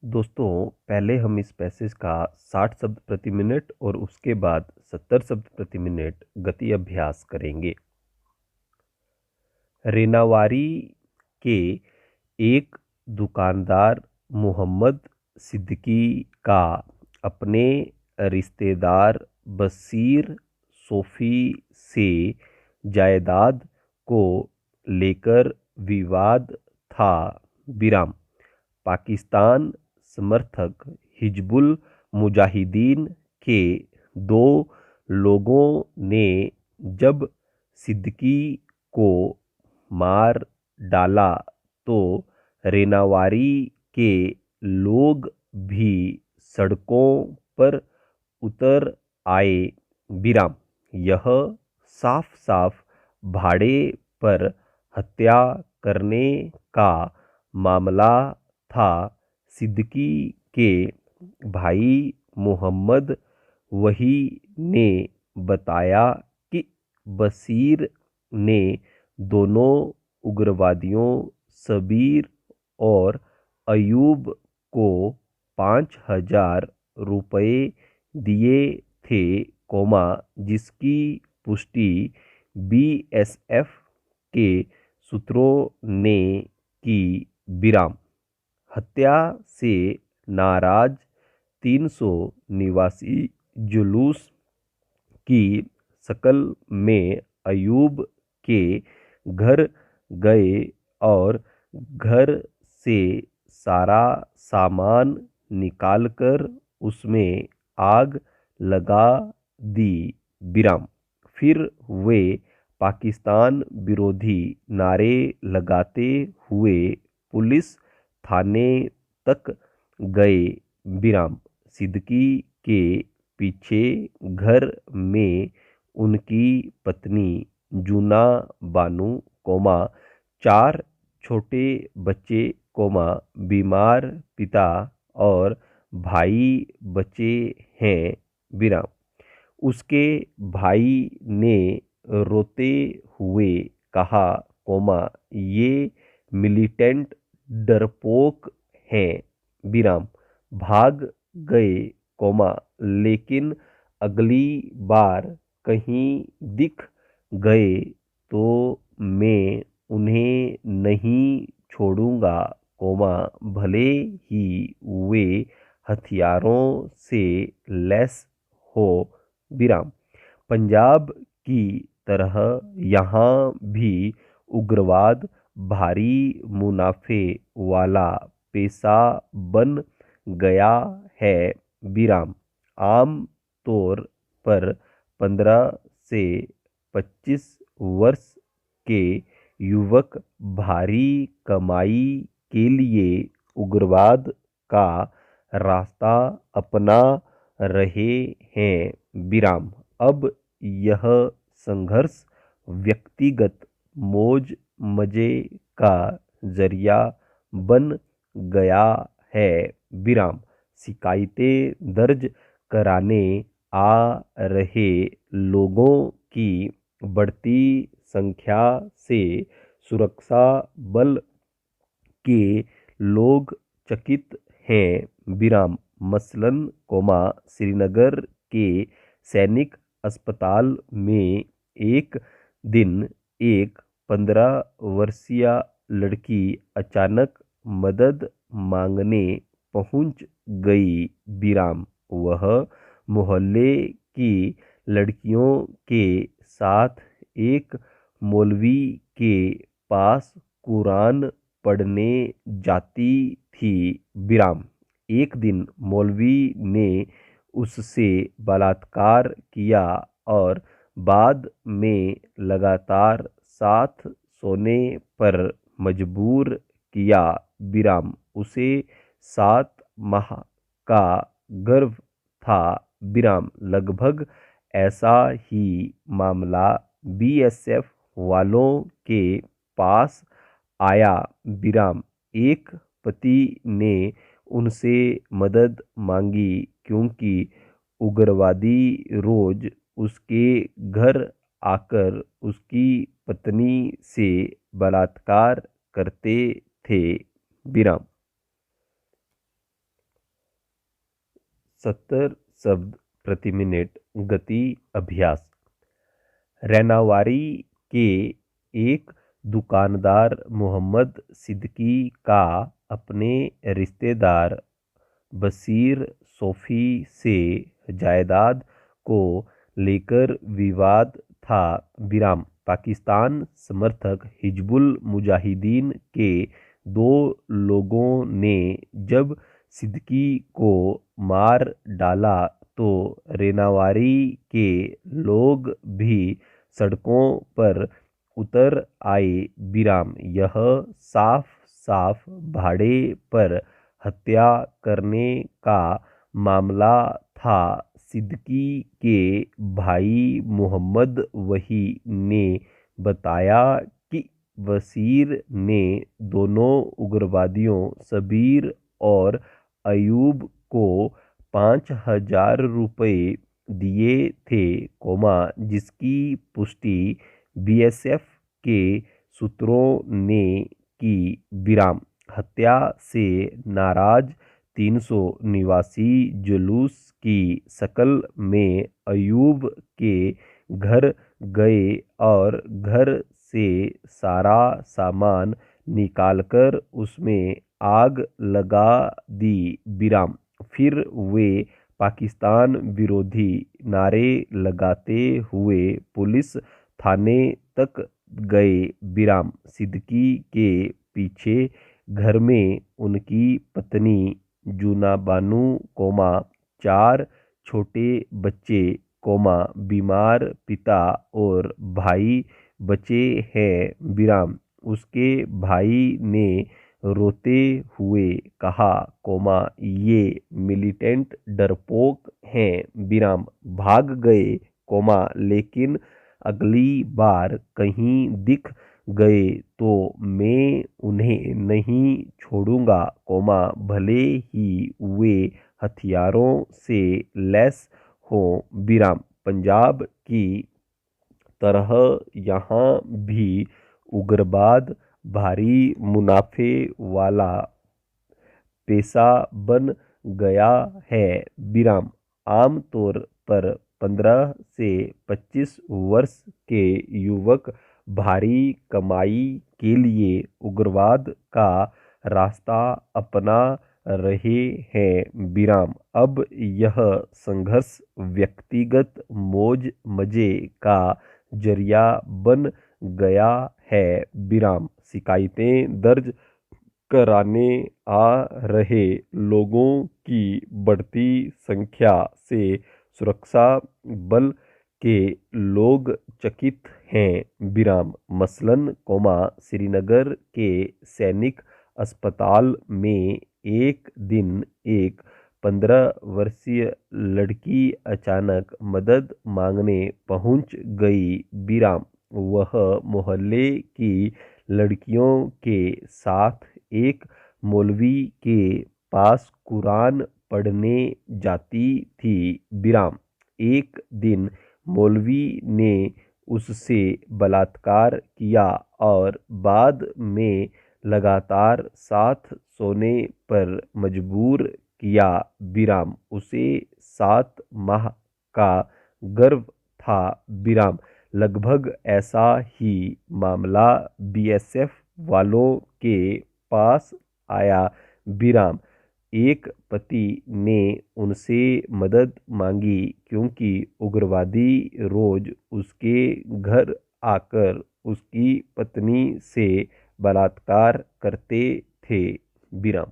दोस्तों, पहले हम इस पैसेज का 60 शब्द प्रति मिनट और उसके बाद 70 शब्द प्रति मिनट गति अभ्यास करेंगे। रेनावारी के एक दुकानदार मोहम्मद सिद्दीकी का अपने रिश्तेदार बशीर सोफी से जायदाद को लेकर विवाद था। विराम। पाकिस्तान समर्थक हिजबुल मुजाहिदीन के दो लोगों ने जब सिद्दीकी को मार डाला तो रेनावारी के लोग भी सड़कों पर उतर आए। विराम। यह साफ साफ भाड़े पर हत्या करने का मामला था। सिद्दीकी के भाई मोहम्मद वही ने बताया कि बशीर ने दोनों उग्रवादियों सबीर और अयूब को 5,000 रुपये दिए थे, जिसकी पुष्टि बीएसएफ के सूत्रों ने की। विराम। हत्या से नाराज 300 निवासी जुलूस की शक्ल में अयूब के घर गए और घर से सारा सामान निकालकर उसमें आग लगा दी। विराम। फिर वे पाकिस्तान विरोधी नारे लगाते हुए पुलिस थाने तक गए। विराम। सिद्दीकी के पीछे घर में उनकी पत्नी जूना बानू, 4 छोटे बच्चे, बीमार पिता और भाई बचे हैं। विराम। उसके भाई ने रोते हुए कहा, ये मिलिटेंट डरपोक हैं। विराम। भाग गए, लेकिन अगली बार कहीं दिख गए तो मैं उन्हें नहीं छोड़ूंगा, भले ही वे हथियारों से लैस हो। विराम। पंजाब की तरह यहाँ भी उग्रवाद भारी मुनाफे वाला पेशा बन गया है। विराम। आम तौर पर 15 से 25 वर्ष के युवक भारी कमाई के लिए उग्रवाद का रास्ता अपना रहे हैं। विराम। अब यह संघर्ष व्यक्तिगत मौज मजे का जरिया बन गया है। विराम। शिकायतें दर्ज कराने आ रहे लोगों की बढ़ती संख्या से सुरक्षा बल के लोग चकित हैं। विराम। मसलन, श्रीनगर के सैनिक अस्पताल में एक दिन एक 15 वर्षीय लड़की अचानक मदद मांगने पहुंच गई। विराम। वह मोहल्ले की लड़कियों के साथ एक मौलवी के पास कुरान पढ़ने जाती थी। विराम। एक दिन मौलवी ने उससे बलात्कार किया और बाद में लगातार साथ सोने पर मजबूर किया। विराम। उसे 7 माह का गर्भ था। विराम। लगभग ऐसा ही मामला बीएसएफ वालों के पास आया। विराम। एक पति ने उनसे मदद मांगी क्योंकि उग्रवादी रोज उसके घर आकर उसकी पत्नी से बलात्कार करते थे। विराम। 70 शब्द प्रति मिनट गति अभ्यास। रैनावारी के एक दुकानदार मोहम्मद सिद्दीकी का अपने रिश्तेदार बशीर सोफी से जायदाद को लेकर विवाद था। विराम। पाकिस्तान समर्थक हिजबुल मुजाहिदीन के 2 लोगों ने जब सिद्दीकी को मार डाला तो रैनावारी के लोग भी सड़कों पर उतर आए। विराम। यह साफ साफ भाड़े पर हत्या करने का मामला था। सिद्दीकी के भाई मोहम्मद वही ने बताया कि बशीर ने दोनों उग्रवादियों शबीर और अयूब को 5,000 रुपये दिए थे, जिसकी पुष्टि बीएसएफ के सूत्रों ने की। विराम। हत्या से नाराज 300 निवासी जुलूस की शक्ल में अयूब के घर गए और घर से सारा सामान निकालकर उसमें आग लगा दी। विराम। फिर वे पाकिस्तान विरोधी नारे लगाते हुए पुलिस थाने तक गए। विराम। सिद्दीकी के पीछे घर में उनकी पत्नी जूना बानू, 4 छोटे बच्चे, बीमार पिता और भाई बचे हैं। विराम। उसके भाई ने रोते हुए कहा, ये मिलिटेंट डरपोक हैं। विराम। भाग गए, लेकिन अगली बार कहीं दिख गए तो मैं उन्हें नहीं छोड़ूंगा, भले ही वे हथियारों से लैस हों। विराम। पंजाब की तरह यहाँ भी उग्रवाद भारी मुनाफे वाला पेशा बन गया है। विराम। आमतौर पर 15 से 25 वर्ष के युवक भारी कमाई के लिए उग्रवाद का रास्ता अपना रहे हैं। विराम। अब यह संघर्ष व्यक्तिगत मौज मजे का जरिया बन गया है। विराम। शिकायतें दर्ज कराने आ रहे लोगों की बढ़ती संख्या से सुरक्षा बल के लोग चकित हैं। विराम। मसलन, श्रीनगर के सैनिक अस्पताल में एक दिन एक 15 वर्षीय लड़की अचानक मदद मांगने पहुंच गई। विराम। वह मोहल्ले की लड़कियों के साथ एक मौलवी के पास कुरान पढ़ने जाती थी। विराम। एक दिन मौलवी ने उससे बलात्कार किया और बाद में लगातार साथ सोने पर मजबूर किया। विराम। उसे 7 माह का गर्भ था। विराम। लगभग ऐसा ही मामला बीएसएफ वालों के पास आया। विराम। एक पति ने उनसे मदद मांगी क्योंकि उग्रवादी रोज उसके घर आकर उसकी पत्नी से बलात्कार करते थे। विराम।